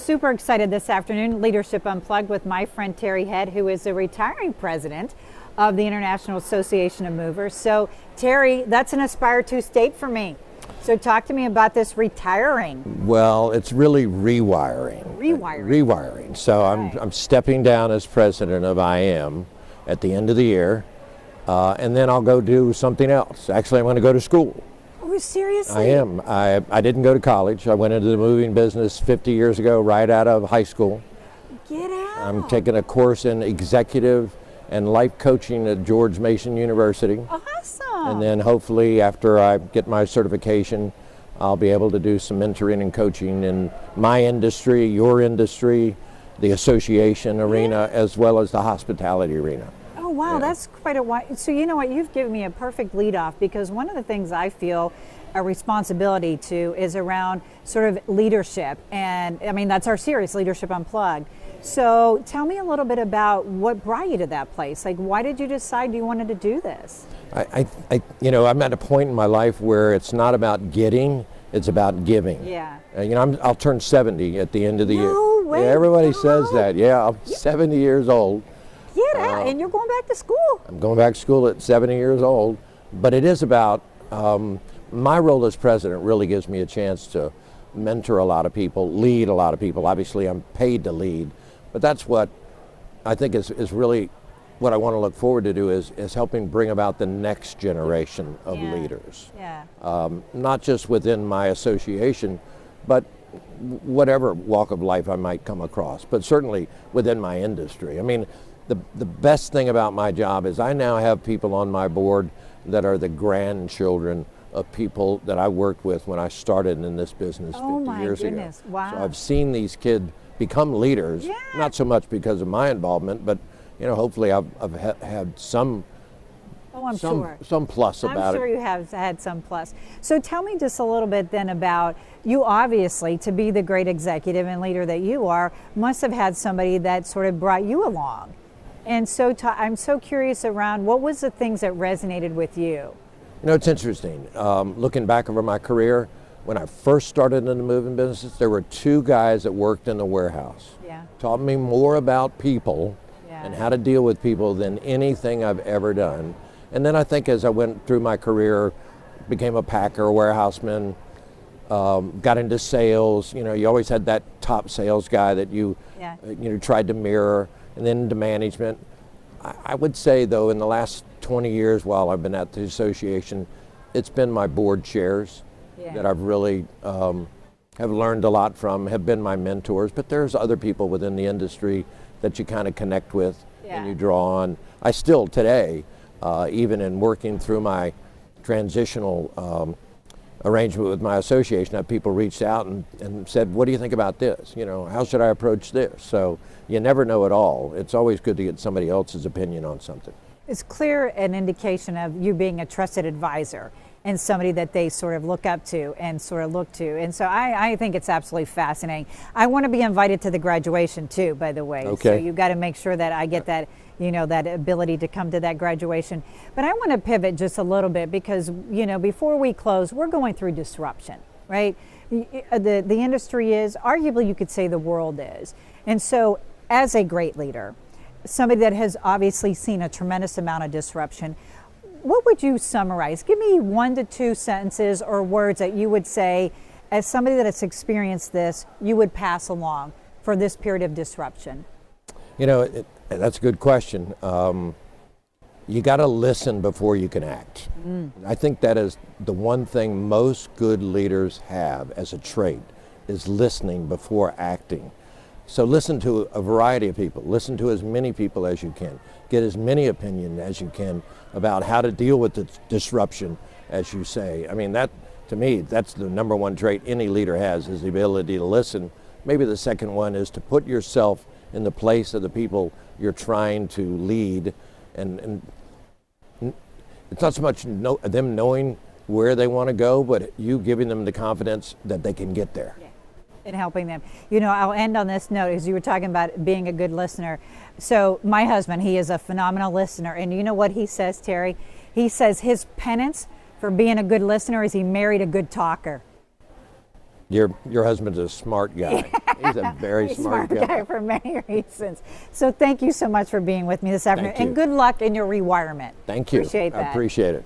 super excited this afternoon, Leadership Unplugged with my friend Terry Head, who is the retiring president of the International Association of Movers. So Terry, that's an aspire to state for me. So talk to me about this retiring. Well, it's really rewiring. Rewiring. So I'm stepping down as president of IM at the end of the year, and then I'll go do something else. Actually, I'm going to go to school. Oh, seriously? I am. I didn't go to college. I went into the moving business 50 years ago, right out of high school. Get out. I'm taking a course in executive and life coaching at George Mason University. Awesome. And then hopefully after I get my certification, I'll be able to do some mentoring and coaching in my industry, your industry, the association arena, as well as the hospitality arena. Oh, wow, that's quite a while. So you know what, you've given me a perfect lead off, because one of the things I feel a responsibility to is around sort of leadership. And I mean, that's our series, Leadership Unplugged. So tell me a little bit about what brought you to that place. Like, why did you decide you wanted to do this? I'm at a point in my life where it's not about getting, it's about giving. Yeah. I'll turn 70 at the end of the year. No way. Yeah, everybody says that. Yeah, I'm 70 years old. Get out, and you're going back to school. I'm going back to school at 70 years old. But it is about, my role as president really gives me a chance to mentor a lot of people, lead a lot of people. Obviously, I'm paid to lead. But that's what I think is really what I want to look forward to do is helping bring about the next generation of leaders. Yeah. Not just within my association, but whatever walk of life I might come across, but certainly within my industry. I mean, the best thing about my job is I now have people on my board that are the grandchildren of people that I worked with when I started in this business 50 years ago. Wow. So I've seen these kids become leaders, not so much because of my involvement, but hopefully I've had some some plus about it. I'm sure you have had some plus. So tell me just a little bit then about, you obviously, to be the great executive and leader that you are, must have had somebody that sort of brought you along. And so I'm so curious around, what was the things that resonated with you? It's interesting. Looking back over my career, when I first started in the moving business, there were two guys that worked in the warehouse. Yeah. Taught me more about people and how to deal with people than anything I've ever done. And then I think as I went through my career, became a packer, a warehouseman, got into sales. You always had that top sales guy that you tried to mirror, and then into management. I would say, though, in the last 20 years while I've been at the association, it's been my board chairs that I've really have learned a lot from, have been my mentors. But there's other people within the industry that you kind of connect with and you draw on. I still today, even in working through my transitional arrangement with my association, have people reached out and said, what do you think about this? How should I approach this? So you never know it all. It's always good to get somebody else's opinion on something. It's clear an indication of you being a trusted advisor and somebody that they sort of look up to and sort of look to. And so I think it's absolutely fascinating. I want to be invited to the graduation too, by the way. Okay. So you've got to make sure that I get that, that ability to come to that graduation. But I want to pivot just a little bit because, before we close, we're going through disruption, right? The industry is, arguably you could say the world is. And so as a great leader, somebody that has obviously seen a tremendous amount of disruption, what would you summarize? Give me 1 to 2 sentences or words that you would say, as somebody that has experienced this, you would pass along for this period of disruption. That's a good question. You got to listen before you can act. I think that is the one thing most good leaders have as a trait, is listening before acting. So listen to a variety of people. Listen to as many people as you can. Get as many opinions as you can about how to deal with the disruption, as you say. I mean, that, to me, that's the number one trait any leader has, is the ability to listen. Maybe the second one is to put yourself in the place of the people you're trying to lead. And it's not so much them knowing where they want to go, but you giving them the confidence that they can get there. And helping them. I'll end on this note, as you were talking about being a good listener. So my husband, he is a phenomenal listener. And you know what he says, Terry? He says his penance for being a good listener is he married a good talker. Your husband's a smart guy. He's a very smart guy. for many reasons. So thank you so much for being with me this afternoon. Thank you. And good luck in your rewirement. Thank you. Appreciate that. I appreciate it.